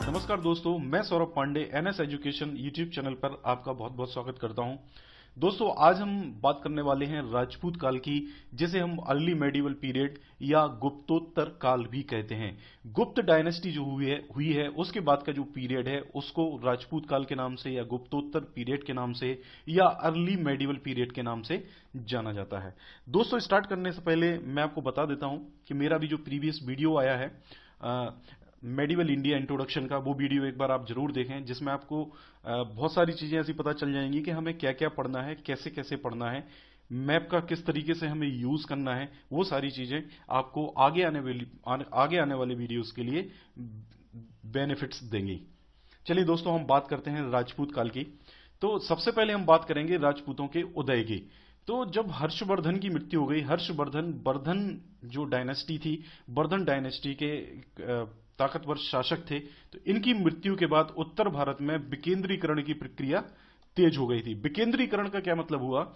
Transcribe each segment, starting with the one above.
नमस्कार दोस्तों, मैं Saurabh Pandey NS education YouTube channel पर आपका बहुत बहुत स्वागत करता हूं। दोस्तों, आज हम बात करने वाले हैं राजपूत काल की, जिसे हम अर्ली मेडिवल पीरियड या गुप्तोत्तर काल भी कहते हैं। गुप्त डायनेस्टी जो हुई है उसके बाद का जो पीरियड है उसको राजपूत काल के नाम से या गुप्तोत्तर पीरियड के नाम से या अर्ली मेडिवल पीरियड के नाम से जाना जाता है। दोस्तों, स्टार्ट करने से पहले मैं आपको बता देता हूं कि मेरा भी जो प्रीवियस वीडियो आया है मेडिवल इंडिया इंट्रोडक्शन का, वो वीडियो एक बार आप जरूर देखें, जिसमें आपको बहुत सारी चीजें ऐसी पता चल जाएंगी कि हमें क्या क्या पढ़ना है, कैसे कैसे पढ़ना है, मैप का किस तरीके से हमें यूज करना है। वो सारी चीजें आपको आगे आने वाले वीडियोस के लिए बेनिफिट्स देंगी। चलिए दोस्तों, हम बात करते हैं राजपूत काल की। तो सबसे पहले हम बात करेंगे राजपूतों के उदय की। तो जब हर्षवर्धन की मृत्यु हो गई, वर्धन जो डायनेस्टी थी, वर्धन डायनेस्टी के ताकतवर शासक थे, तो इनकी मृत्यु के बाद उत्तर भारत में विकेंद्रीकरण की प्रक्रिया तेज हो गई थी। विकेंद्रीकरण का क्या मतलब हुआ?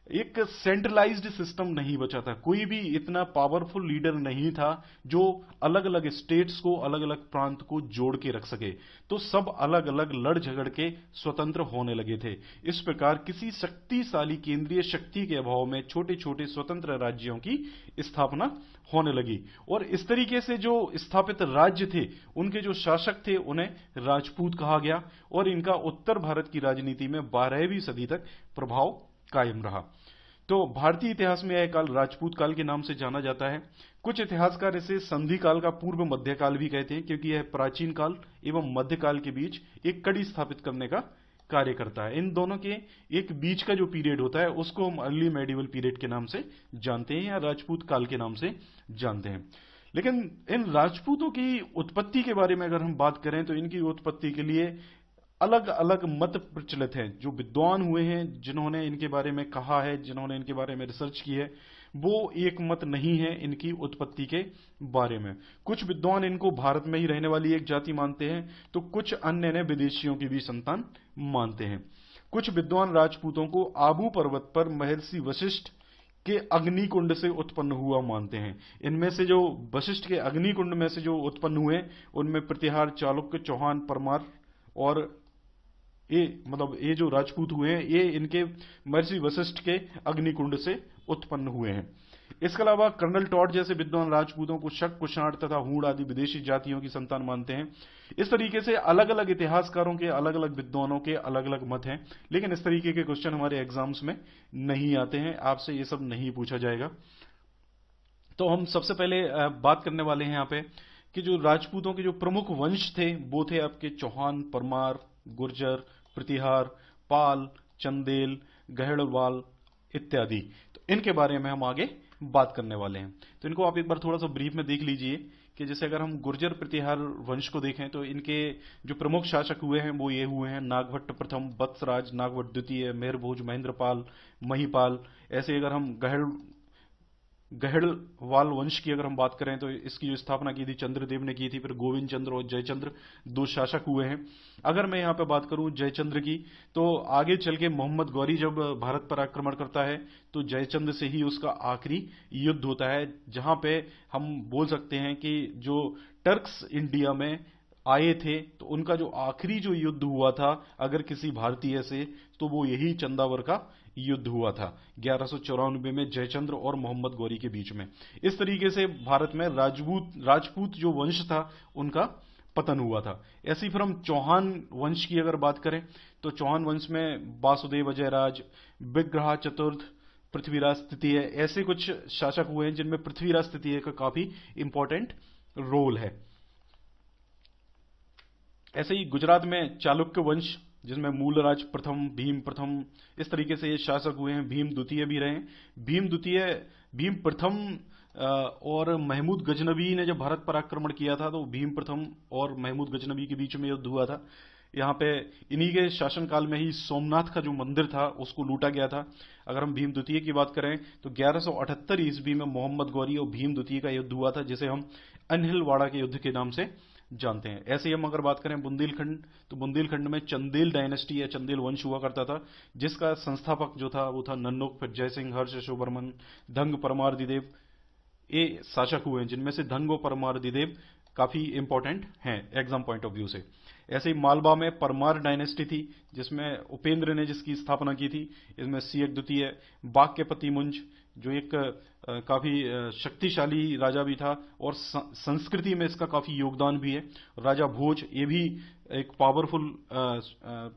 एक सेंट्रलाइज्ड सिस्टम नहीं बचा था, कोई भी इतना पावरफुल लीडर नहीं था जो अलग अलग स्टेट्स को, अलग अलग प्रांत को जोड़ के रख सके। तो सब अलग अलग लड़ झगड़ के स्वतंत्र होने लगे थे। इस प्रकार किसी शक्तिशाली केंद्रीय शक्ति के अभाव में छोटे छोटे स्वतंत्र राज्यों की स्थापना होने लगी, और इस तरीके से जो स्थापित राज्य थे, उनके जो शासक थे, उन्हें राजपूत कहा गया, और इनका उत्तर भारत की राजनीति में 12वीं सदी तक प्रभाव कायम रहा। तो भारतीय इतिहास में यह काल राजपूत काल के नाम से जाना जाता है। कुछ इतिहासकार इसे संधि काल का पूर्व मध्यकाल भी कहते हैं, क्योंकि यह प्राचीन काल एवं मध्यकाल के बीच एक कड़ी स्थापित करने का कार्य करता है। इन दोनों के एक बीच का जो पीरियड होता है उसको हम अर्ली मेडिवल पीरियड के नाम से जानते हैं या राजपूत काल के नाम से जानते हैं। लेकिन इन राजपूतों की उत्पत्ति के बारे में अगर हम बात करें तो इनकी उत्पत्ति के लिए अलग अलग मत प्रचलित हैं। जो विद्वान हुए हैं, जिन्होंने इनके बारे में कहा है, जिन्होंने इनके बारे में रिसर्च की है, वो एक मत नहीं है इनकी उत्पत्ति के बारे में। कुछ विद्वान इनको भारत में ही रहने वाली एक जाति मानते हैं, तो कुछ अन्य ने विदेशियों की भी संतान मानते हैं। कुछ विद्वान राजपूतों को आबू पर्वत पर महर्षि वशिष्ठ के अग्निकुंड से उत्पन्न हुआ मानते हैं। इनमें से जो वशिष्ठ के अग्निकुंड में से जो उत्पन्न हुए, उनमें प्रतिहार, चालुक्य, चौहान, परमार और ये जो राजपूत हुए हैं, ये इनके महर्षि वशिष्ठ के अग्निकुंड से उत्पन्न हुए हैं। इसके अलावा कर्नल टॉड जैसे विद्वान राजपूतों को शक, कुषाण तथा हूण आदि विदेशी जातियों की संतान मानते हैं। इस तरीके से अलग अलग इतिहासकारों के, अलग अलग विद्वानों के अलग अलग मत हैं, लेकिन इस तरीके के क्वेश्चन हमारे एग्जाम्स में नहीं आते हैं, आपसे ये सब नहीं पूछा जाएगा। तो हम सबसे पहले बात करने वाले हैं यहाँ पे कि जो राजपूतों के जो प्रमुख वंश थे वो थे आपके चौहान, परमार, गुर्जर, प्रतिहार, पाल, चंदेल, गहड़वाल इत्यादि। तो इनके बारे में हम आगे बात करने वाले हैं। तो इनको आप एक बार थोड़ा सा ब्रीफ में देख लीजिए कि जैसे अगर हम गुर्जर प्रतिहार वंश को देखें तो इनके जो प्रमुख शासक हुए हैं वो ये हुए हैं: नागभट्ट प्रथम, वत्सराज, नागभट्ट द्वितीय, मेहरभोज, महेंद्रपाल, महिपाल। ऐसे अगर हम गहड़वाल वंश की अगर हम बात करें तो इसकी जो स्थापना की थी चंद्रदेव ने की थी। फिर गोविंद चंद्र और जयचंद्र दो शासक हुए हैं। अगर मैं यहाँ पे बात करूं जयचंद्र की, तो आगे चल के मोहम्मद गौरी जब भारत पर आक्रमण करता है तो जयचंद्र से ही उसका आखिरी युद्ध होता है, जहां पे हम बोल सकते हैं कि जो टर्क्स इंडिया में आए थे तो उनका जो आखिरी जो युद्ध हुआ था अगर किसी भारतीय से, तो वो यही चंदावर का युद्ध हुआ था 1194 में जयचंद्र और मोहम्मद गौरी के बीच में। इस तरीके से भारत में राजपूत जो वंश था उनका पतन हुआ था। ऐसी फिर हम चौहान वंश की अगर बात करें तो चौहान वंश में वासुदेव अजयराज, विग्रह चतुर्थ, पृथ्वीराज तृतीय, ऐसे कुछ शासक हुए हैं जिनमें पृथ्वीराज तृतीय का काफी इंपॉर्टेंट रोल है। ऐसे ही गुजरात में चालुक्य वंश, जिसमें मूलराज प्रथम, भीम प्रथम, इस तरीके से ये शासक हुए हैं। भीम द्वितीय भी रहे। भीम प्रथम और महमूद गजनबी ने जब भारत पर आक्रमण किया था तो भीम प्रथम और महमूद गजनबी के बीच में युद्ध हुआ था। यहाँ पे इन्हीं के शासनकाल में ही सोमनाथ का जो मंदिर था उसको लूटा गया था। अगर हम भीम द्वितीय की बात करें तो 1178 ईस्वी में मोहम्मद गौरी और भीम द्वितीय का युद्ध हुआ था, जिसे हम अनहिलवाड़ा के युद्ध के नाम से जानते हैं। ऐसे ही हम अगर बात करें बुंदेलखंड, तो बुंदेलखंड में चंदेल डायनेस्टी या चंदेल वंश हुआ करता था, जिसका संस्थापक जो था वो था नन्नुक, फिर जयसिंह, हर्ष, यशोवर्मन, धंग, परमार दिदेव, ये शासक हुए हैं, जिनमें से धंग और परमार दिदेव काफी इंपॉर्टेंट हैं एग्जाम पॉइंट ऑफ व्यू से। ऐसे ही मालवा में परमार डायनेस्टी थी, जिसमें उपेंद्र ने जिसकी स्थापना की थी। इसमें सियक द्वितीय, बाक्यपति मुंज जो एक काफी शक्तिशाली राजा भी था और संस्कृति में इसका काफी योगदान भी है। राजा भोज, ये भी एक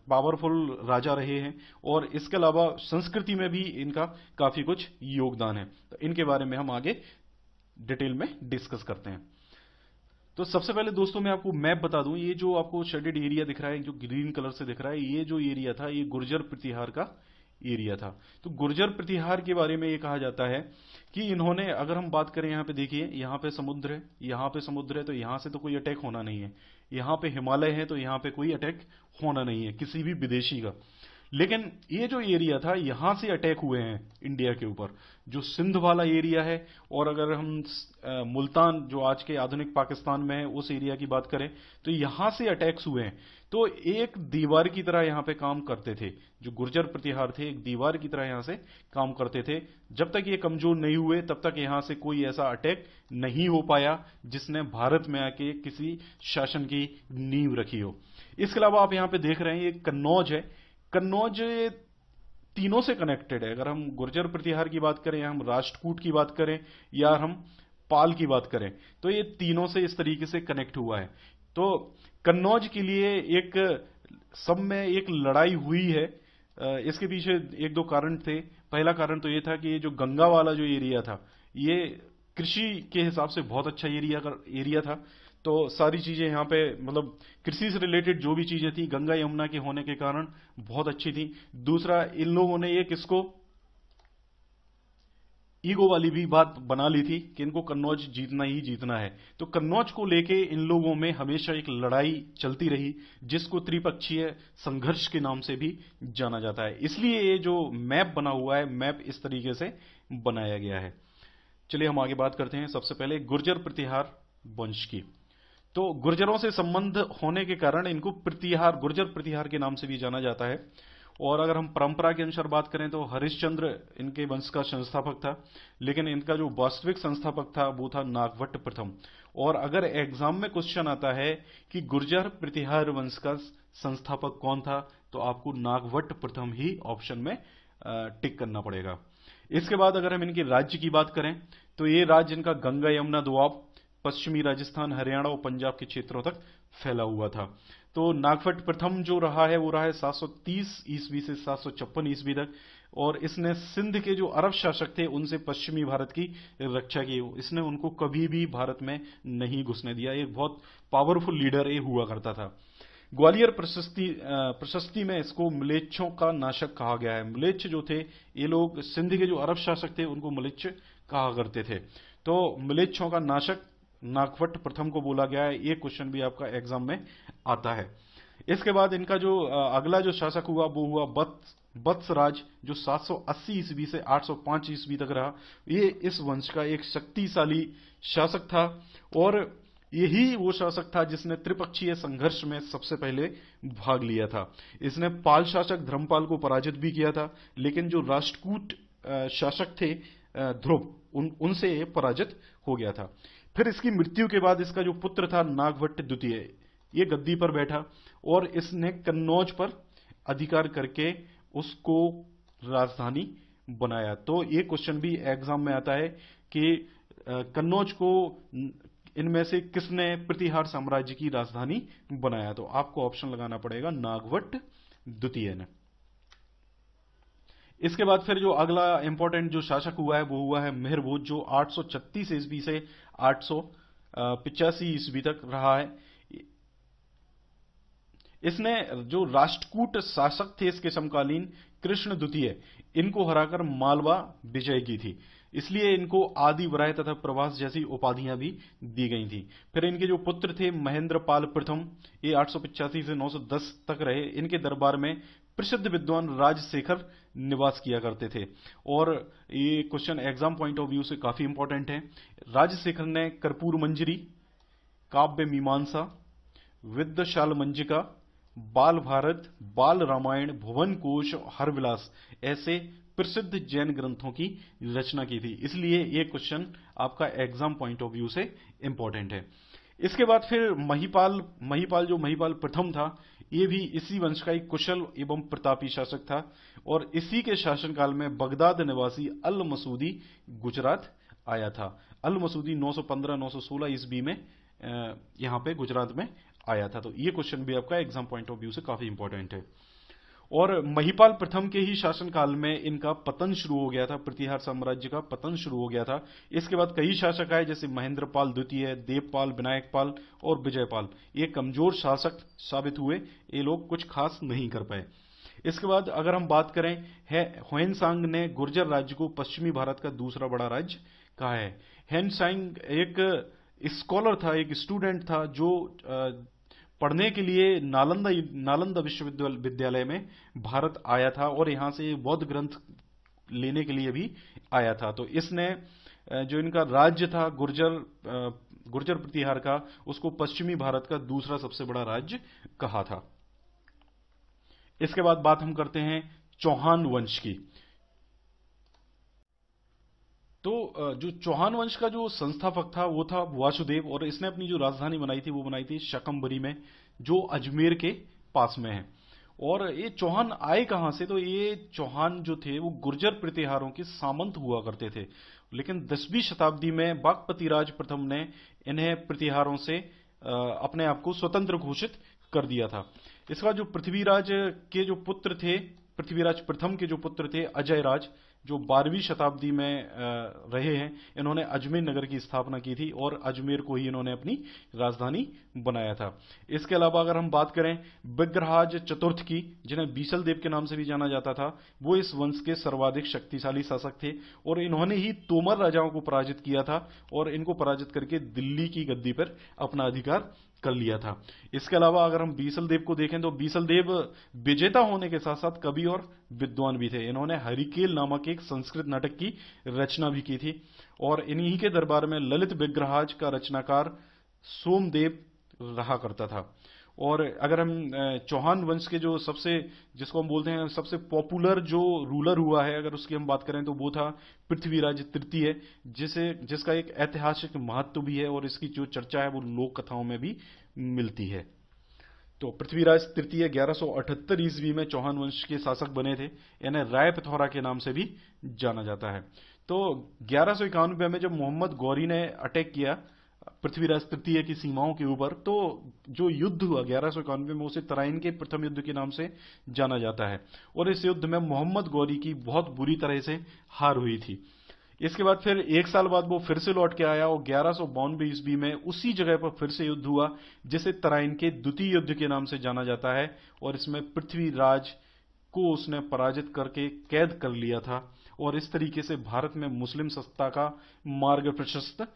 पावरफुल राजा रहे हैं और इसके अलावा संस्कृति में भी इनका काफी कुछ योगदान है। तो इनके बारे में हम आगे डिटेल में डिस्कस करते हैं। तो सबसे पहले दोस्तों मैं आपको मैप बता दूं, ये जो आपको शेडेड एरिया दिख रहा है, जो ग्रीन कलर से दिख रहा है, ये जो एरिया था ये गुर्जर प्रतिहार का एरिया था। तो गुर्जर प्रतिहार के बारे में ये कहा जाता है कि इन्होंने, अगर हम बात करें, यहाँ पे देखिए, यहाँ पे समुद्र है, यहाँ पे समुद्र है, तो यहाँ से तो कोई अटैक होना नहीं है। यहाँ पे हिमालय है, तो यहाँ पे कोई अटैक होना नहीं है किसी भी विदेशी का। लेकिन ये जो एरिया था, यहां से अटैक हुए हैं इंडिया के ऊपर, जो सिंध वाला एरिया है। और अगर हम मुल्तान जो आज के आधुनिक पाकिस्तान में है उस एरिया की बात करें, तो यहां से अटैक्स हुए हैं। तो एक दीवार की तरह यहां पे काम करते थे, जो गुर्जर प्रतिहार थे एक दीवार की तरह यहां से काम करते थे। जब तक ये कमजोर नहीं हुए तब तक यहां से कोई ऐसा अटैक नहीं हो पाया जिसने भारत में आके किसी शासन की नींव रखी हो। इसके अलावा आप यहां पे देख रहे हैं ये कन्नौज है। कन्नौज तीनों से कनेक्टेड है। अगर हम गुर्जर प्रतिहार की बात करें, हम राष्ट्रकूट की बात करें या हम पाल की बात करें, तो ये तीनों से इस तरीके से कनेक्ट हुआ है। तो कन्नौज के लिए एक सब में एक लड़ाई हुई है। इसके पीछे एक दो कारण थे। पहला कारण तो ये था कि ये जो गंगा वाला जो एरिया था, ये कृषि के हिसाब से बहुत अच्छा एरिया था। तो सारी चीजें यहाँ पे, मतलब कृषि से रिलेटेड जो भी चीजें थी, गंगा यमुना के होने के कारण बहुत अच्छी थी। दूसरा, इन लोगों ने एक इसको ईगो वाली भी बात बना ली थी कि इनको कन्नौज जीतना ही जीतना है। तो कन्नौज को लेके इन लोगों में हमेशा एक लड़ाई चलती रही, जिसको त्रिपक्षीय संघर्ष के नाम से भी जाना जाता है। इसलिए ये जो मैप बना हुआ है, मैप इस तरीके से बनाया गया है। चलिए हम आगे बात करते हैं। सबसे पहले गुर्जर प्रतिहार वंश की। तो गुर्जरों से संबंध होने के कारण इनको प्रतिहार, गुर्जर प्रतिहार के नाम से भी जाना जाता है। और अगर हम परंपरा के अनुसार बात करें तो हरिश्चंद्र इनके वंश का संस्थापक था, लेकिन इनका जो वास्तविक संस्थापक था वो था नागभट्ट प्रथम। और अगर एग्जाम में क्वेश्चन आता है कि गुर्जर प्रतिहार वंश का संस्थापक कौन था, तो आपको नागभट्ट प्रथम ही ऑप्शन में टिक करना पड़ेगा। इसके बाद अगर हम इनके राज्य की बात करें तो ये राज्य इनका गंगा यमुना दोआब, पश्चिमी राजस्थान, हरियाणा और पंजाब के क्षेत्रों तक फैला हुआ था। तो नागभट्ट प्रथम जो रहा है वो रहा है 730 ईस्वी से 756 ईस्वी तक। और इसने सिंध के जो अरब शासक थे उनसे पश्चिमी भारत की रक्षा की। इसने उनको कभी भी भारत में नहीं घुसने दिया। एक बहुत पावरफुल लीडर ये हुआ करता था। ग्वालियर प्रशस्ति में इसको म्लेच्छों का नाशक कहा गया है। म्लेच्छ जो थे, ये लोग सिंध के जो अरब शासक थे उनको म्लेच्छ कहा करते थे। तो म्लेच्छों का नाशक नागभट्ट प्रथम को बोला गया है। ये क्वेश्चन भी आपका एग्जाम में आता है। इसके बाद इनका जो अगला जो शासक हुआ वो हुआ वत्सराज, जो 780 ईस्वी से 805 ईस्वी तक रहा। ये इस वंश का एक शक्तिशाली शासक था और यही वो शासक था जिसने त्रिपक्षीय संघर्ष में सबसे पहले भाग लिया था। इसने पाल शासक धर्मपाल को पराजित भी किया था, लेकिन जो राष्ट्रकूट शासक थे ध्रुव, उनसे पराजित हो गया था। फिर इसकी मृत्यु के बाद इसका जो पुत्र था नागभट्ट द्वितीय, ये गद्दी पर बैठा और इसने कन्नौज पर अधिकार करके उसको राजधानी बनाया। तो ये क्वेश्चन भी एग्जाम में आता है कि कन्नौज को इनमें से किसने प्रतिहार साम्राज्य की राजधानी बनाया। तो आपको ऑप्शन लगाना पड़ेगा नागभट्ट द्वितीय ने। इसके बाद फिर जो अगला इंपॉर्टेंट जो शासक हुआ है वो हुआ है मिहिर भोज, जो 836 ईस्वी से 885 ईस्वी तक रहा है। इसने जो राष्ट्रकूट शासक थे इसके समकालीन कृष्ण द्वितीय, इनको हराकर मालवा विजय की थी। इसलिए इनको आदि वराय तथा प्रभास जैसी उपाधियां भी दी गई थी। फिर इनके जो पुत्र थे महेंद्रपाल प्रथम, ये 885 से 910 तक रहे। इनके दरबार में प्रसिद्ध विद्वान राजशेखर निवास किया करते थे। और ये question exam point of view से काफी इंपॉर्टेंट है। राजशेखर ने कर्पूर मंजरी, काव्य मीमांसा, विद्याशाल मंजिका, बाल भारत, बाल रामायण, भुवन कोश, हरविलास ऐसे प्रसिद्ध जैन ग्रंथों की रचना की थी। इसलिए ये क्वेश्चन आपका एग्जाम पॉइंट ऑफ व्यू से इंपॉर्टेंट है। इसके बाद फिर महिपाल जो महिपाल प्रथम था, ये भी इसी वंश का एक कुशल एवं प्रतापी शासक था। और इसी के शासनकाल में बगदाद निवासी अल मसूदी गुजरात आया था। अल मसूदी 915-916 ईस्वी में यहां पे गुजरात में आया था। तो ये क्वेश्चन भी आपका एग्जाम पॉइंट ऑफ व्यू से काफी इंपॉर्टेंट है। और महिपाल प्रथम के ही शासनकाल में इनका पतन शुरू हो गया था, प्रतिहार साम्राज्य का पतन शुरू हो गया था। इसके बाद कई शासक आए, जैसे महेंद्रपाल द्वितीय, देवपाल, विनायकपाल और विजयपाल। ये कमजोर शासक साबित हुए, ये लोग कुछ खास नहीं कर पाए। इसके बाद अगर हम बात करें, ह्वेनसांग ने गुर्जर राज्य को पश्चिमी भारत का दूसरा बड़ा राज्य कहा है। ह्वेनसांग एक स्कॉलर था, एक स्टूडेंट था, जो पढ़ने के लिए नालंदा विश्वविद्यालय में भारत आया था और यहां से बौद्ध ग्रंथ लेने के लिए भी आया था। तो इसने जो इनका राज्य था गुर्जर प्रतिहार का, उसको पश्चिमी भारत का दूसरा सबसे बड़ा राज्य कहा था। इसके बाद बात हम करते हैं चौहान वंश की। तो जो चौहान वंश का जो संस्थापक था वो था वासुदेव, और इसने अपनी जो राजधानी बनाई थी वो बनाई थी शकंबरी में, जो अजमेर के पास में है। और ये चौहान आए कहां से? तो ये चौहान जो थे वो गुर्जर प्रतिहारों के सामंत हुआ करते थे, लेकिन 10वीं शताब्दी में बागपति राज प्रथम ने इन्हें प्रतिहारों से अपने आप को स्वतंत्र घोषित कर दिया था। इसका जो पृथ्वीराज के जो पुत्र थे, पृथ्वीराज प्रथम के जो पुत्र थे अजय राज, जो 12वीं शताब्दी में रहे हैं, इन्होंने अजमेर नगर की स्थापना की थी और अजमेर को ही इन्होंने अपनी राजधानी बनाया था। इसके अलावा अगर हम बात करें विग्रहाज चतुर्थ की, जिन्हें बीसल देव के नाम से भी जाना जाता था, वो इस वंश के सर्वाधिक शक्तिशाली शासक थे और इन्होंने ही तोमर राजाओं को पराजित किया था और इनको पराजित करके दिल्ली की गद्दी पर अपना अधिकार कर लिया था। इसके अलावा अगर हम बीसल देव को देखें तो बीसल देव विजेता होने के साथ साथ कवि और विद्वान भी थे। इन्होंने हरिकेल नामक एक संस्कृत नाटक की रचना भी की थी और इन्हीं के दरबार में ललित विग्रहाज का रचनाकार सोमदेव रहा करता था। और अगर हम चौहान वंश के जो जिसको हम बोलते हैं सबसे पॉपुलर जो रूलर हुआ है, अगर उसकी हम बात करें तो वो था पृथ्वीराज तृतीय, जिसका एक ऐतिहासिक महत्व भी है और इसकी जो चर्चा है वो लोक कथाओं में भी मिलती है। तो पृथ्वीराज तृतीय 1178 ईस्वी में चौहान वंश के शासक बने थे। इन्हें राय पिथौरा के नाम से भी जाना जाता है। तो 1191 में जब मोहम्मद गौरी ने अटैक किया पृथ्वीराज तृतीय की सीमाओं के ऊपर, तो जो युद्ध हुआ 1191 में, उसे तराइन के प्रथम युद्ध के नाम से जाना जाता है और इस युद्ध में मोहम्मद गौरी की बहुत बुरी तरह से हार हुई थी। इसके बाद फिर एक साल बाद वो फिर से लौट के आया और 1192 ईस्वी में उसी जगह पर फिर से युद्ध हुआ, जिसे तराइन के द्वितीय युद्ध के नाम से जाना जाता है और इसमें पृथ्वीराज को उसने पराजित करके कैद कर लिया था और इस तरीके से भारत में मुस्लिम सत्ता का मार्ग प्रशस्त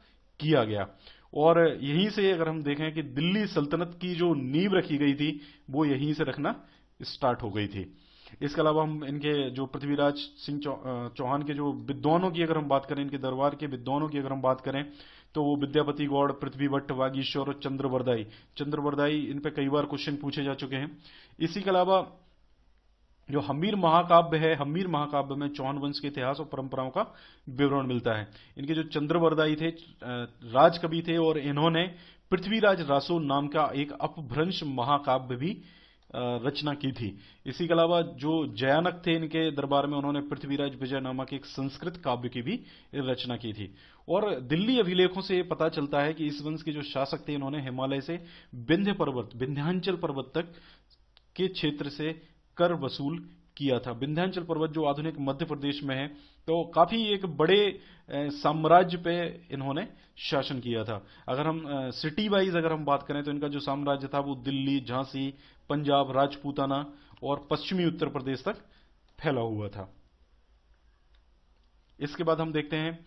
किया गया। और यहीं से अगर हम देखें कि दिल्ली सल्तनत की जो नींव रखी गई थी वो यहीं से रखना स्टार्ट हो गई थी। इसके अलावा हम इनके जो पृथ्वीराज सिंह चौहान के जो विद्वानों की अगर हम बात करें, इनके दरबार के विद्वानों की अगर हम बात करें तो वो विद्यापति गौड़, पृथ्वी भट्ट, वागीश्वर और चंद्रवरदाई इन पे कई बार क्वेश्चन पूछे जा चुके हैं। इसी के अलावा जो हम्मीर महाकाव्य है, हम्मीर महाकाव्य में चौहान वंश के इतिहास और परंपराओं का विवरण मिलता है। इनके जो चंद्रवरदाई थे राजकवि थे और इन्होंने पृथ्वीराज रासो नाम का एक अपभ्रंश महाकाव्य भी रचना की थी। इसी के अलावा जो जयानक थे इनके दरबार में, उन्होंने पृथ्वीराज विजय नामक एक संस्कृत काव्य की भी रचना की थी। और दिल्ली अभिलेखों से पता चलता है कि इस वंश के जो शासक थे इन्होंने हिमालय से विंध्याचल पर्वत तक के क्षेत्र से कर वसूल किया था। विंध्याचल पर्वत जो आधुनिक मध्य प्रदेश में है, तो काफी एक बड़े साम्राज्य पे इन्होंने शासन किया था। अगर हम सिटी वाइज अगर हम बात करें तो इनका जो साम्राज्य था वो दिल्ली, झांसी, पंजाब, राजपूताना और पश्चिमी उत्तर प्रदेश तक फैला हुआ था। इसके बाद हम देखते हैं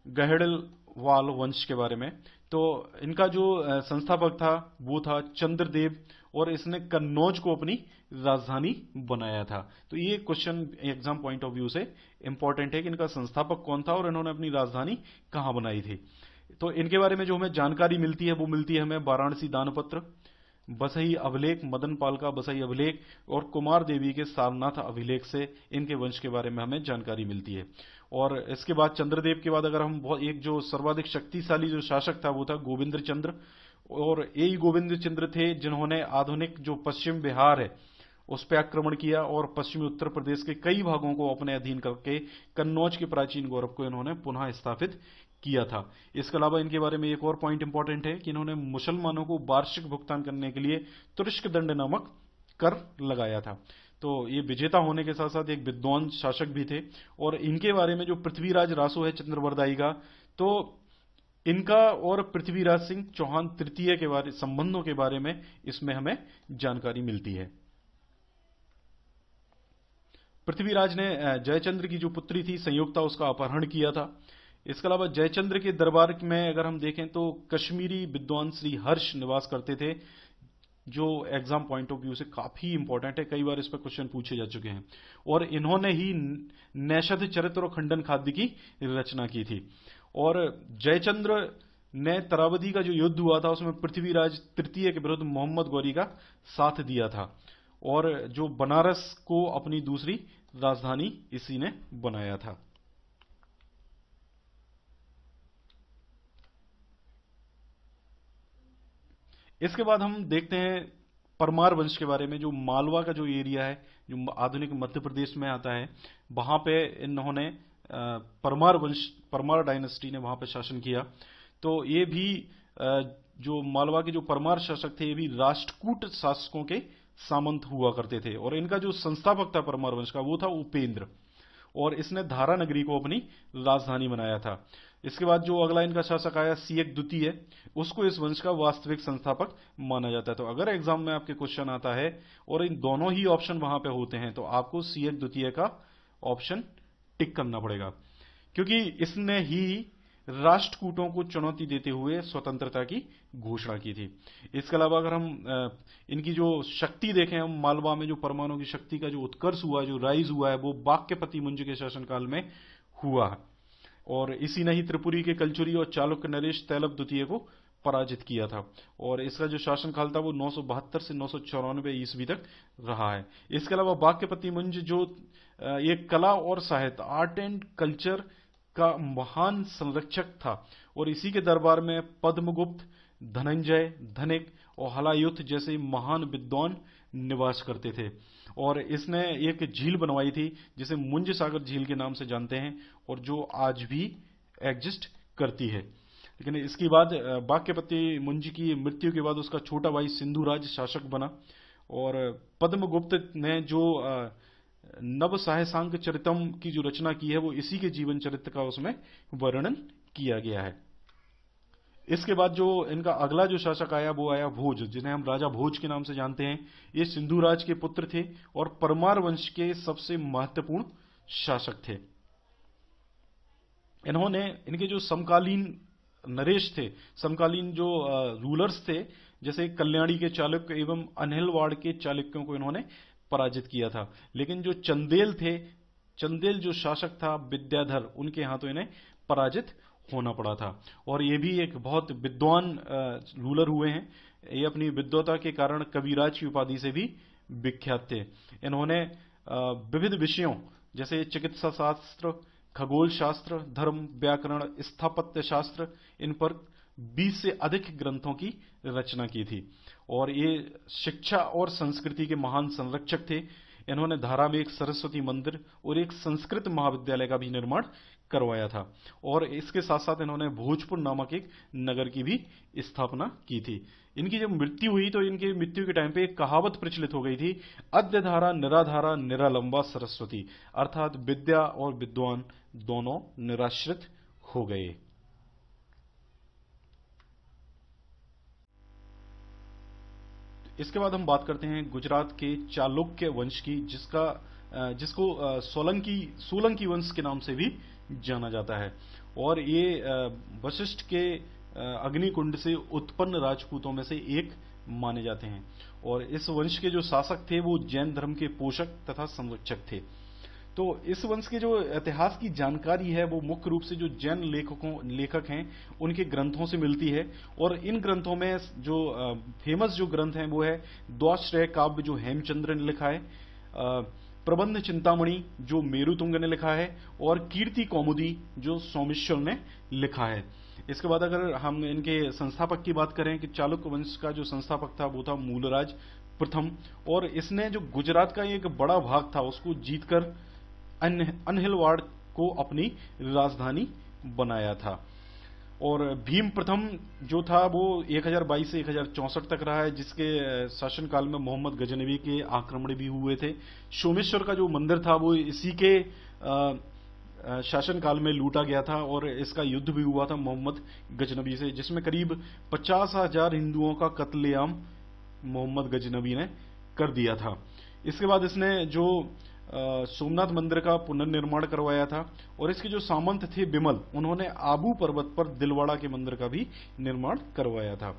गहड़लवाल वंश के बारे में। तो इनका जो संस्थापक था वो था चंद्रदेव, और इसने कन्नौज को अपनी राजधानी बनाया था। तो ये question exam point of view से इंपॉर्टेंट है कि इनका संस्थापक कौन था और इन्होंने अपनी राजधानी कहां बनाई थी। तो इनके बारे में जो हमें जानकारी मिलती है वो मिलती है हमें वाराणसी दानपत्र, बसई अभिलेख, मदन पाल का बसई अभिलेख और कुमार देवी के सारनाथ अभिलेख से इनके वंश के बारे में हमें जानकारी मिलती है। और इसके बाद चंद्रदेव के बाद अगर हम बहुत एक जो सर्वाधिक शक्तिशाली जो शासक था वो था गोविंद चंद्र, और यही गोविंद चंद्र थे जिन्होंने आधुनिक जो पश्चिम बिहार है उस पर आक्रमण किया और पश्चिमी उत्तर प्रदेश के कई भागों को अपने अधीन करके कन्नौज के प्राचीन गौरव को इन्होंने पुनः स्थापित किया था। इसके अलावा इनके बारे में एक और पॉइंट इंपॉर्टेंट है कि इन्होंने मुसलमानों को वार्षिक भुगतान करने के लिए तुरस्क दंड नामक कर लगाया था। तो ये विजेता होने के साथ साथ एक विद्वान शासक भी थे। और इनके बारे में जो पृथ्वीराज रासो है चंद्रवरदाई का, तो इनका और पृथ्वीराज सिंह चौहान तृतीय के बारे संबंधों के बारे में इसमें हमें जानकारी मिलती है। पृथ्वीराज ने जयचंद्र की जो पुत्री थी संयुक्ता उसका अपहरण किया था। इसके अलावा जयचंद्र के दरबार में अगर हम देखें तो कश्मीरी विद्वान श्री हर्ष निवास करते थे, जो एग्जाम पॉइंट ऑफ व्यू से काफी इंपॉर्टेंट है, कई बार इस पर क्वेश्चन पूछे जा चुके हैं। और इन्होंने ही नैषध चरित्र और खंडन खाद्य की रचना की थी। और जयचंद्र ने तरावती का जो युद्ध हुआ था उसमें पृथ्वीराज तृतीय के विरुद्ध मोहम्मद गौरी का साथ दिया था, और जो बनारस को अपनी दूसरी राजधानी इसी ने बनाया था। इसके बाद हम देखते हैं परमार वंश के बारे में। जो मालवा का जो एरिया है जो आधुनिक मध्य प्रदेश में आता है, वहां पे इन्होंने परमार वंश, परमार डायनेस्टी ने वहां पे शासन किया। तो ये भी जो मालवा के जो परमार शासक थे ये भी राष्ट्रकूट शासकों के सामंत हुआ करते थे। और इनका जो संस्थापक था परमार वंश का वो था उपेंद्र, और इसने धारा नगरी को अपनी राजधानी बनाया था। इसके बाद जो अगला इनका शासक आया सियक द्वितीय, उसको इस वंश का वास्तविक संस्थापक माना जाता है। तो अगर एग्जाम में आपके क्वेश्चन आता है और इन दोनों ही ऑप्शन वहां पे होते हैं तो आपको सियक द्वितीय का ऑप्शन टिक करना पड़ेगा, क्योंकि इसने ही राष्ट्रकूटों को चुनौती देते हुए स्वतंत्रता की घोषणा की थी। इसके अलावा अगर हम इनकी जो शक्ति देखें, हम मालवा में जो परमाणु की शक्ति का जो उत्कर्ष हुआ, जो राइज हुआ है, वो बाक्यपति मुंज के शासनकाल में हुआ है। और इसी ने ही त्रिपुरी के कलचुरी और चालुक्य नरेश तैलप द्वितीय को पराजित किया था। और इसका जो शासनकाल था वो 972 से 994 ईस्वी तक रहा है। इसके अलावा बाक्यपति मुंज जो एक कला और साहित्य, आर्ट एंड कल्चर का महान संरक्षक था, और इसी के दरबार में पद्मगुप्त, धनंजय, धनिक और हलायुत जैसे महान विद्वान निवास करते थे। और इसने एक झील बनवाई थी जिसे मुंज सागर झील के नाम से जानते हैं, और जो आज भी एग्जिस्ट करती है। लेकिन इसके बाद बाक्यपति मुंज की मृत्यु के बाद उसका छोटा भाई सिंधुराज शासक बना, और पद्मगुप्त ने जो नव साहसांक चरितम की जो रचना की है वो इसी के जीवन चरित्र का उसमें वर्णन किया गया है। इसके बाद जो इनका अगला जो शासक आया वो आया भोज, जिन्हें हम राजा भोज के नाम से जानते हैं। ये सिंधुराज के पुत्र थे और परमार वंश के सबसे महत्वपूर्ण शासक थे। इन्होंने इनके जो समकालीन नरेश थे, समकालीन जो रूलर्स थे, जैसे कल्याणी के चालुक्य एवं अनहिलवाड़ के चालुक्यों को इन्होंने पराजित किया था। लेकिन जो चंदेल थे, चंदेल जो शासक था विद्याधर, उनके हाथों तो इन्हें पराजित होना पड़ा था। और ये भी एक बहुत विद्वान रूलर हुए हैं। ये अपनी विद्वता के कारण कविराज की उपाधि से भी विख्यात थे। इन्होंने विविध विषयों जैसे चिकित्सा शास्त्र, खगोल शास्त्र, धर्म, व्याकरण, स्थापत्य शास्त्र, इन पर 20 से अधिक ग्रंथों की रचना की थी। और ये शिक्षा और संस्कृति के महान संरक्षक थे। इन्होंने धारा में एक सरस्वती मंदिर और एक संस्कृत महाविद्यालय का भी निर्माण करवाया था। और इसके साथ साथ इन्होंने भोजपुर नामक एक नगर की भी स्थापना की थी। इनकी जब मृत्यु हुई तो इनकी मृत्यु के टाइम पे एक कहावत प्रचलित हो गई थी, अद्यधारा निराधारा निरालंबा सरस्वती, अर्थात विद्या और विद्वान दोनों निराश्रित हो गए। इसके बाद हम बात करते हैं गुजरात के चालुक्य वंश की, जिसका जिसको सोलंकी वंश के नाम से भी जाना जाता है। और ये वशिष्ठ के अग्निकुंड से उत्पन्न राजपूतों में से एक माने जाते हैं। और इस वंश के जो शासक थे वो जैन धर्म के पोषक तथा संरक्षक थे। तो इस वंश के जो इतिहास की जानकारी है वो मुख्य रूप से जो जैन लेखक हैं उनके ग्रंथों से मिलती है। और इन ग्रंथों में जो फेमस जो ग्रंथ हैं वो है द्वाश्रय काव्य जो हेमचंद्र ने लिखा है, प्रबंध चिंतामणि जो मेरुतुंग ने लिखा है, और कीर्ति कौमुदी जो सोमेश्वर ने लिखा है। इसके बाद अगर हम इनके संस्थापक की बात करें कि चालुक्य वंश का जो संस्थापक था वो था मूलराज प्रथम, और इसने जो गुजरात का एक बड़ा भाग था उसको जीतकर अनहिलवाड़ को अपनी राजधानी बनाया था। और भीम प्रथम जो था वो 1022 से 1064 तक रहा है, जिसके शासनकाल में मोहम्मद गजनवी के आक्रमण भी हुए थे। सोमेश्वर का जो मंदिर था वो इसी के शासनकाल में लूटा गया था, और इसका युद्ध भी हुआ था मोहम्मद गजनवी से, जिसमें करीब 50,000 हिंदुओं का कत्लेआम मोहम्मद गजनवी ने कर दिया था। इसके बाद इसने जो सोमनाथ मंदिर का पुनर्निर्माण करवाया था, और इसके जो सामंत थे बिमल, उन्होंने आबू पर्वत पर दिलवाड़ा के मंदिर का भी निर्माण करवाया था।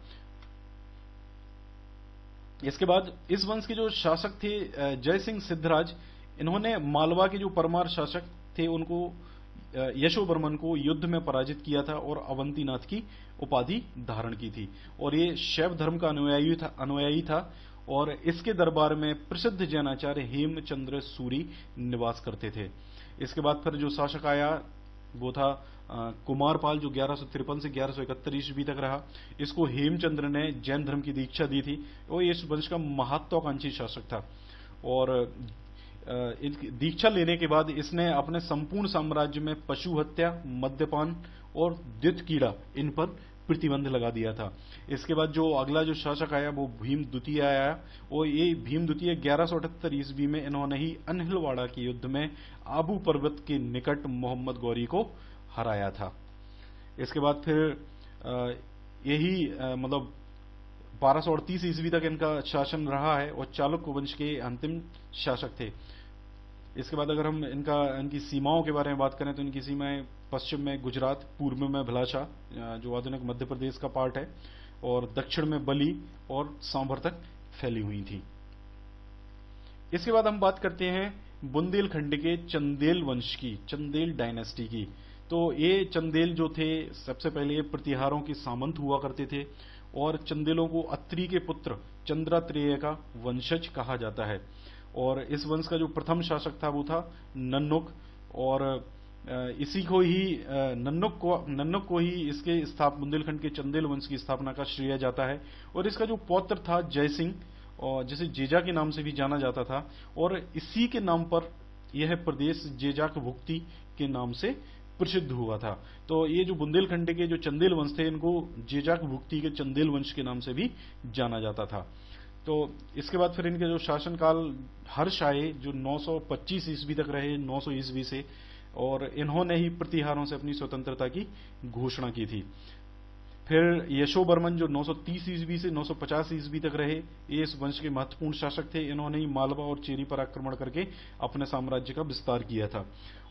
इसके बाद इस वंश के जो शासक थे जय सिंह सिद्धराज, इन्होंने मालवा के जो परमार शासक थे उनको यशोवर्मन को युद्ध में पराजित किया था और अवंतीनाथ की उपाधि धारण की थी। और ये शैव धर्म का अनुयायी था और इसके दरबार में प्रसिद्ध जैनाचार्य हेमचंद्र सूरी निवास करते थे। इसके बाद फिर जो शासक आया वो था कुमारपाल, जो 1153 से 1171 ईस्वी तक रहा। इसको हेमचंद्र ने जैन धर्म की दीक्षा दी थी और इस वंश का महत्वाकांक्षी शासक था। और दीक्षा लेने के बाद इसने अपने संपूर्ण साम्राज्य में पशु हत्या, मद्यपान और द्वित कीड़ा इन पर प्रतिबंध लगा दिया था। इसके बाद जो अगला जो शासक आया वो भीम द्वितीय आया, और ये भीम द्वितीय 1178 ईस्वी में इन्होंने ही अनहिलवाड़ा के युद्ध में आबू पर्वत के निकट मोहम्मद गौरी को हराया था। इसके बाद फिर यही मतलब 1238 ईस्वी तक इनका शासन रहा है और चालुक्य वंश के अंतिम शासक थे। इसके बाद अगर हम इनकी सीमाओं के बारे में बात करें तो इनकी सीमाएं पश्चिम में गुजरात, पूर्व में भिलाषा जो आधुनिक मध्य प्रदेश का पार्ट है, और दक्षिण में बली और सांभर तक फैली हुई थी। इसके बाद हम बात करते हैं बुंदेलखंड के चंदेल वंश की, चंदेल डायनेस्टी की। तो ये चंदेल जो थे सबसे पहले ये प्रतिहारों के सामंत हुआ करते थे, और चंदेलों को अत्रि के पुत्र चंद्रात्रेय का वंशज कहा जाता है। और इस वंश का जो प्रथम शासक था वो था नन्नुक, और इसी को ही नन्नुक को ही इसके बुंदेलखंड के चंदेल वंश की स्थापना का श्रेय जाता है। और इसका जो पौत्र था जयसिंह, और जिसे जेजा के नाम से भी जाना जाता था, और इसी के नाम पर यह प्रदेश जेजाक भुक्ति के नाम से प्रसिद्ध हुआ था। तो ये जो बुंदेलखंड के जो चंदेल वंश थे इनको जेजाक भुक्ति के चंदेल वंश के नाम से भी जाना जाता था। तो इसके बाद फिर इनके जो शासनकाल हर्ष आए जो 925 ईस्वी तक रहे, 900 ईस्वी से, और इन्होंने ही प्रतिहारों से अपनी स्वतंत्रता की घोषणा की थी। फिर यशोवर्मन जो 930 ईस्वी से 950 ईस्वी तक रहे, ये इस वंश के महत्वपूर्ण शासक थे। इन्होंने ही मालवा और चेरी पर आक्रमण करके अपने साम्राज्य का विस्तार किया था।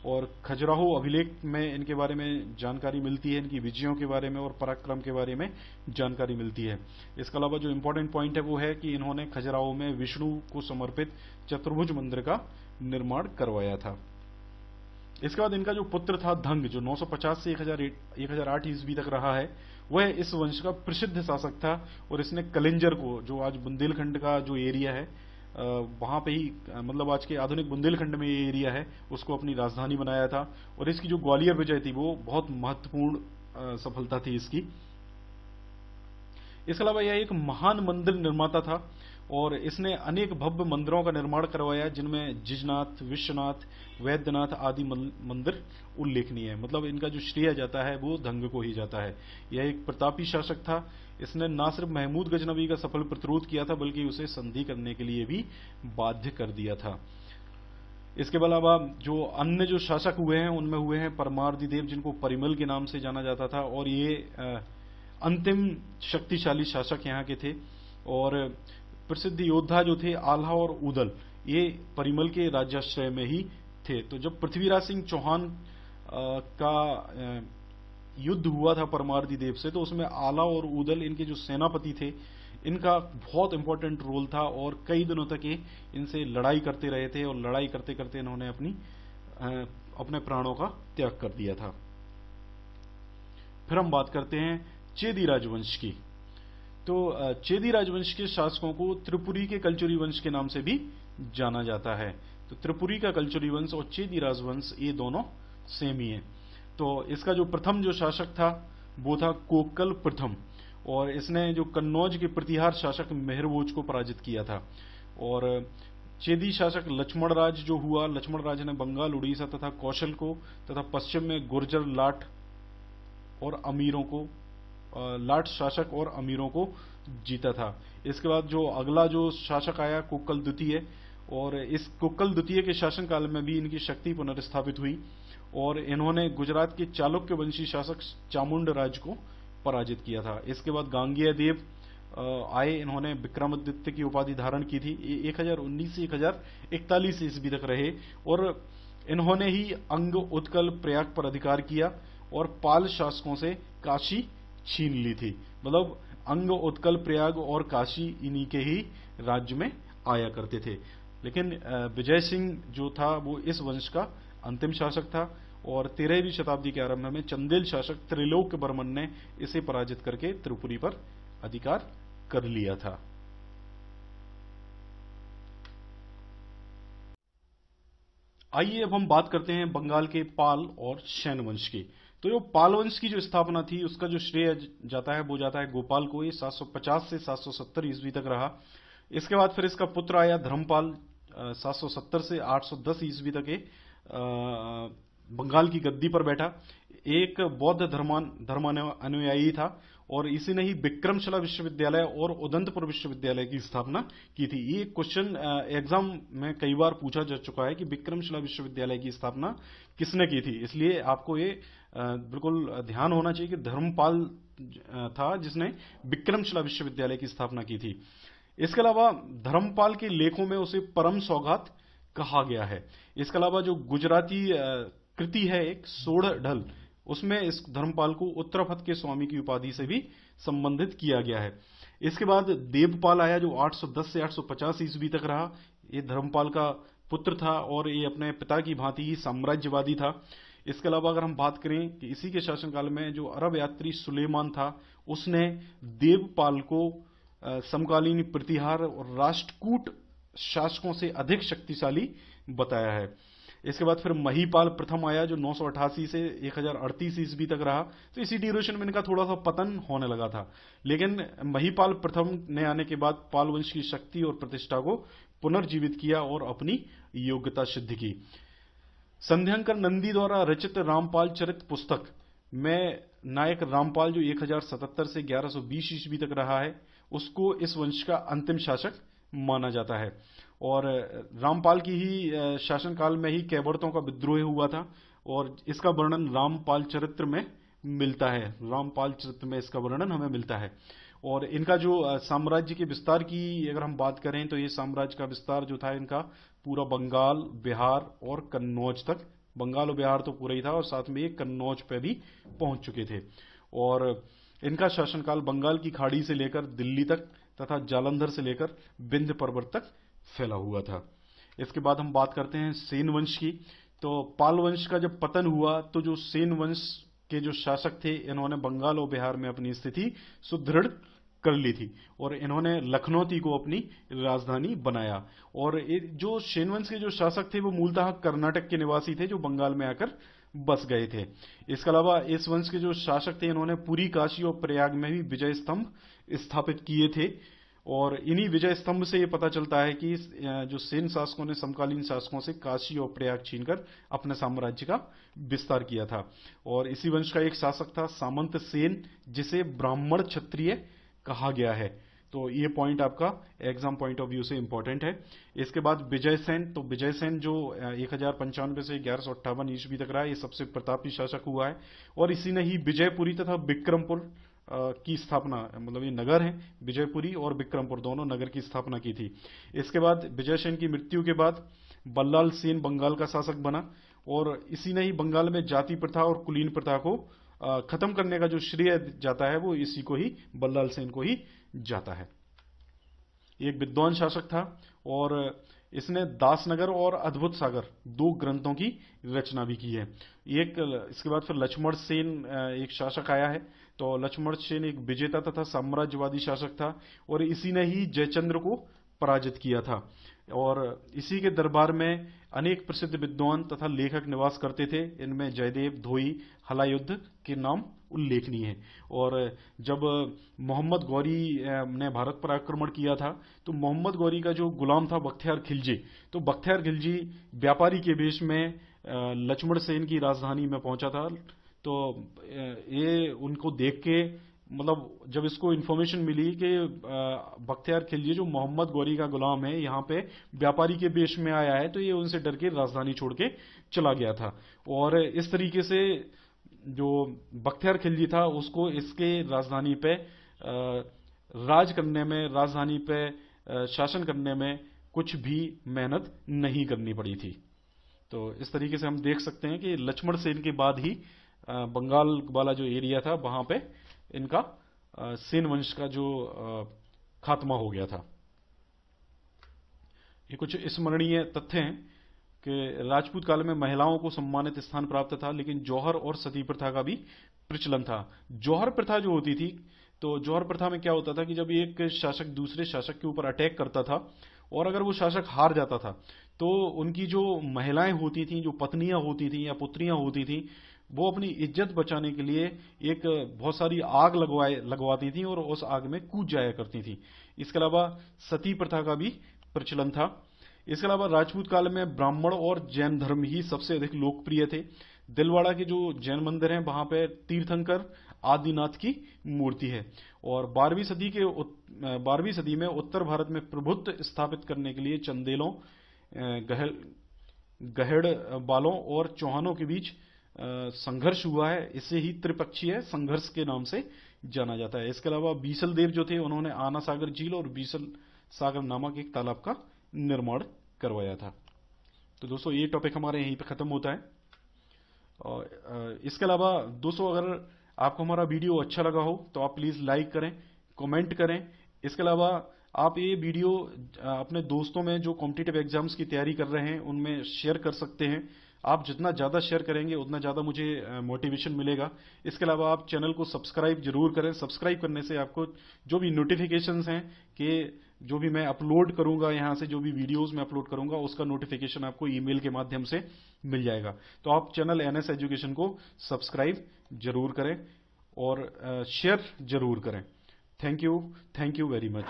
और खजुराहो अभिलेख में इनके बारे में जानकारी मिलती है, इनकी विजयों के बारे में और पराक्रम के बारे में जानकारी मिलती है। इसके अलावा जो इम्पोर्टेंट पॉइंट है वो है कि इन्होंने खजुराहो में विष्णु को समर्पित चतुर्भुज मंदिर का निर्माण करवाया था। इसके बाद इनका जो पुत्र था धंग, जो 950 से 1008 ईस्वी तक रहा है, वह इस वंश का प्रसिद्ध शासक था। और इसने कलिंजर को, जो आज बुंदेलखंड का जो एरिया है वहां पे ही, मतलब आज के आधुनिक बुंदेलखंड में ये एरिया है, उसको अपनी राजधानी बनाया था। और इसकी जो ग्वालियर विजय थी वो बहुत महत्वपूर्ण सफलता थी इसकी। इसके अलावा यह एक महान मंदिर निर्माता था और इसने अनेक भव्य मंदिरों का निर्माण करवाया, जिनमें जिजनाथ, विश्वनाथ, वैद्यनाथ आदि मंदिर उल्लेखनीय है। मतलब इनका जो श्रेय जाता है वो धंग को ही जाता है। यह एक प्रतापी शासक था। इसने न सिर्फ महमूद गजनवी का सफल प्रतिरोध किया था बल्कि उसे संधि करने के लिए भी बाध्य कर दिया था। इसके अलावा जो अन्य जो शासक हुए हैं उनमें हुए हैं परमार्दिदेव, जिनको परिमल के नाम से जाना जाता था, और ये अंतिम शक्तिशाली शासक यहाँ के थे। और प्रसिद्ध योद्धा जो थे आल्हा और उदल, ये परिमल के राज्याश्रय में ही थे। तो जब पृथ्वीराज सिंह चौहान का युद्ध हुआ था परमार्दी देव से, तो उसमें आला और ऊदल इनके जो सेनापति थे, इनका बहुत इंपॉर्टेंट रोल था और कई दिनों तक ये इनसे लड़ाई करते रहे थे और लड़ाई करते करते इन्होंने अपने प्राणों का त्याग कर दिया था। फिर हम बात करते हैं चेदी राजवंश की। तो चेदी राजवंश के शासकों को त्रिपुरी के कलचुरी वंश के नाम से भी जाना जाता है। तो त्रिपुरी का कलचुरी वंश और चेदी राजवंश ये दोनों सेम ही है। तो इसका जो प्रथम जो शासक था वो था कोक्कल प्रथम, और इसने जो कन्नौज के प्रतिहार शासक मेहरवोज को पराजित किया था। और चेदी शासक लक्ष्मण राज जो हुआ, लक्ष्मण राज ने बंगाल, उड़ीसा तथा कौशल को तथा पश्चिम में गुर्जर, लाट और अमीरों को, लाट शासक और अमीरों को जीता था। इसके बाद जो अगला जो शासक आया कोक्कल द्वितीय, और इस कोक्कल द्वितीय के शासनकाल में भी इनकी शक्ति पुनर्स्थापित हुई और इन्होंने गुजरात के चालुक्य वंशी शासक चामुंड राज को पराजित किया था। इसके बाद गांगेय देव आए, इन्होंने विक्रमादित्य की उपाधि धारण की थी। 1019 से 1041 ईस्वी तक रहे और इन्होंने ही अंग, उत्कल, प्रयाग पर अधिकार किया और पाल शासकों से काशी छीन ली थी। मतलब अंग, उत्कल, प्रयाग और काशी इन्हीं के ही राज्य में आया करते थे। लेकिन विजय सिंह जो था वो इस वंश का अंतिम शासक था और 13वीं शताब्दी के आरंभ में चंदेल शासक त्रिलोक्य बर्मन ने इसे पराजित करके त्रिपुरी पर अधिकार कर लिया था। आइए अब हम बात करते हैं बंगाल के पाल और शैन वंश की। तो जो पाल वंश की जो स्थापना थी उसका जो श्रेय जाता है वो जाता है गोपाल को। ये 750 से 770 ईस्वी तक रहा। इसके बाद फिर इसका पुत्र आया धर्मपाल, 770 से 810 ईस्वी तक बंगाल की गद्दी पर बैठा। एक बौद्ध धर्मानुयायी था और इसी ने ही विक्रमशिला विश्वविद्यालय और उदंतपुर विश्वविद्यालय की स्थापना की थी। ये क्वेश्चन एग्जाम में कई बार पूछा जा चुका है कि विक्रमशिला विश्वविद्यालय की स्थापना किसने की थी, इसलिए आपको ये बिल्कुल ध्यान होना चाहिए कि धर्मपाल था जिसने विक्रमशिला विश्वविद्यालय की स्थापना की थी। इसके अलावा धर्मपाल के लेखों में उसे परम सौगात कहा गया है। इसके अलावा जो गुजराती कृति है एक सोढ़ ढल, उसमें इस धर्मपाल को उत्तराफत के स्वामी की उपाधि से भी संबंधित किया गया है। इसके बाद देवपाल आया जो 810 से 850 ईस्वी तक रहा। ये धर्मपाल का पुत्र था और ये अपने पिता की भांति ही साम्राज्यवादी था। इसके अलावा अगर हम बात करें कि इसी के शासनकाल में जो अरब यात्री सुलेमान था उसने देवपाल को समकालीन प्रतिहार और राष्ट्रकूट शासकों से अधिक शक्तिशाली बताया है। इसके बाद फिर महीपाल प्रथम आया जो 988 से 1038 ईस्वी तक रहा। तो इसी ड्यूरेशन में इनका थोड़ा सा पतन होने लगा था, लेकिन महीपाल प्रथम ने आने के बाद पाल वंश की शक्ति और प्रतिष्ठा को पुनर्जीवित किया और अपनी योग्यता सिद्ध की। संध्यांकर नंदी द्वारा रचित रामपाल चरित पुस्तक में नायक रामपाल जो 1077 से 1120 ईस्वी तक रहा है उसको इस वंश का अंतिम शासक माना जाता है। और रामपाल की ही शासनकाल में ही कैवर्तों का विद्रोह हुआ था और इसका वर्णन रामपाल चरित्र में मिलता है। रामपाल चरित्र में इसका वर्णन हमें मिलता है। और इनका जो साम्राज्य के विस्तार की अगर हम बात करें तो ये साम्राज्य का विस्तार जो था इनका पूरा बंगाल, बिहार और कन्नौज तक, बंगाल और बिहार तो पूरा ही था और साथ में ये कन्नौज पे भी पहुंच चुके थे। और इनका शासनकाल बंगाल की खाड़ी से लेकर दिल्ली तक तथा जालंधर से लेकर विंध्य पर्वत तक फैला हुआ था। इसके बाद हम बात करते हैं सेन वंश की। तो पाल वंश का जब पतन हुआ तो जो सेन वंश के जो शासक थे इन्होंने बंगाल और बिहार में अपनी स्थिति सुदृढ़ कर ली थी और इन्होंने लखनौती को अपनी राजधानी बनाया। और जो सेन वंश के जो शासक थे वो मूलतः कर्नाटक के निवासी थे जो बंगाल में आकर बस गए थे। इसके अलावा इस वंश के जो शासक थे इन्होंने पूरी काशी और प्रयाग में भी विजय स्तंभ स्थापित किए थे। और इन्हीं विजय स्तंभ से ये पता चलता है कि जो सेन शासकों ने समकालीन शासकों से काशी और प्रयाग छीनकर अपने साम्राज्य का विस्तार किया था। और इसी वंश का एक शासक था सामंत सेन जिसे ब्राह्मण क्षत्रिय कहा गया है। तो ये पॉइंट आपका एग्जाम पॉइंट ऑफ व्यू से इंपॉर्टेंट है। इसके बाद विजय सेन, तो विजय सेन जो 1095 से 1158 ईस्वी तक रहा, ये सबसे प्रतापी शासक हुआ है और इसी ने ही विजयपुरी तथा विक्रमपुर की स्थापना, मतलब ये नगर है विजयपुरी और विक्रमपुर, दोनों नगर की स्थापना की थी। इसके बाद विजयसेन की मृत्यु के बाद बल्लाल सेन बंगाल का शासक बना और इसी ने ही बंगाल में जाति प्रथा और कुलीन प्रथा को खत्म करने का जो श्रेय जाता है वो इसी को ही, बल्लाल सेन को ही जाता है। एक विद्वान शासक था और इसने दासनगर और अद्भुत सागर 2 ग्रंथों की रचना भी की है। इसके बाद फिर लक्ष्मण सेन एक शासक आया है। तो लक्ष्मण सेन एक विजेता तथा साम्राज्यवादी शासक था और इसी ने ही जयचंद्र को पराजित किया था और इसी के दरबार में अनेक प्रसिद्ध विद्वान तथा लेखक निवास करते थे। इनमें जयदेव, धोई, हलायुद्ध के नाम उल्लेखनीय है। और जब मोहम्मद गौरी ने भारत पर आक्रमण किया था तो मोहम्मद गौरी का जो गुलाम था बख्तियार खिलजी, तो बख्तियार खिलजी व्यापारी के वेश में लक्ष्मण सेन की राजधानी में पहुंचा था। तो ये उनको देख के, मतलब जब इसको इन्फॉर्मेशन मिली कि बख्तियार खिलजी जो मोहम्मद गौरी का गुलाम है यहाँ पे व्यापारी के वेश में आया है, तो ये उनसे डर के राजधानी छोड़ के चला गया था। और इस तरीके से जो बख्तियार खिलजी था उसको इसके राजधानी पे राज करने में, राजधानी पे शासन करने में कुछ भी मेहनत नहीं करनी पड़ी थी। तो इस तरीके से हम देख सकते हैं कि लक्ष्मण सेन के बाद ही बंगाल वाला जो एरिया था वहां पे इनका सेन वंश का जो खात्मा हो गया था। ये कुछ स्मरणीय तथ्य हैं कि राजपूत काल में महिलाओं को सम्मानित स्थान प्राप्त था, लेकिन जौहर और सती प्रथा का भी प्रचलन था। जौहर प्रथा जो होती थी, तो जौहर प्रथा में क्या होता था कि जब एक शासक दूसरे शासक के ऊपर अटैक करता था और अगर वो शासक हार जाता था तो उनकी जो महिलाएं होती थी, जो पत्नियां होती थी या पुत्रियां होती थी, वो अपनी इज्जत बचाने के लिए एक बहुत सारी आग लगवाती थी और उस आग में कूद जाया करती थी। इसके अलावा सती प्रथा का भी प्रचलन था। इसके अलावा राजपूत काल में ब्राह्मण और जैन धर्म ही सबसे अधिक लोकप्रिय थे। दिलवाड़ा के जो जैन मंदिर हैं वहां पे तीर्थंकर आदिनाथ की मूर्ति है। और 12वीं सदी में उत्तर भारत में प्रभुत्व स्थापित करने के लिए चंदेलों, गहेड़ बालों और चौहानों के बीच संघर्ष हुआ है। इसे ही त्रिपक्षीय संघर्ष के नाम से जाना जाता है। इसके अलावा बीसल देव जो थे उन्होंने आना सागर झील और बीसल सागर नामक एक तालाब का निर्माण करवाया था। तो दोस्तों ये टॉपिक हमारे यहीं पे खत्म होता है। और इसके अलावा दोस्तों अगर आपको हमारा वीडियो अच्छा लगा हो तो आप प्लीज लाइक करें, कमेंट करें। इसके अलावा आप ये वीडियो अपने दोस्तों में जो कॉम्पिटिटिव एग्जाम्स की तैयारी कर रहे हैं उनमें शेयर कर सकते हैं। आप जितना ज्यादा शेयर करेंगे उतना ज्यादा मुझे मोटिवेशन मिलेगा। इसके अलावा आप चैनल को सब्सक्राइब जरूर करें। सब्सक्राइब करने से आपको जो भी नोटिफिकेशंस हैं कि जो भी मैं अपलोड करूंगा, यहाँ से जो भी वीडियोस मैं अपलोड करूंगा उसका नोटिफिकेशन आपको ईमेल के माध्यम से मिल जाएगा। तो आप चैनल एनएस एजुकेशन को सब्सक्राइब जरूर करें और शेयर जरूर करें। Thank you very much.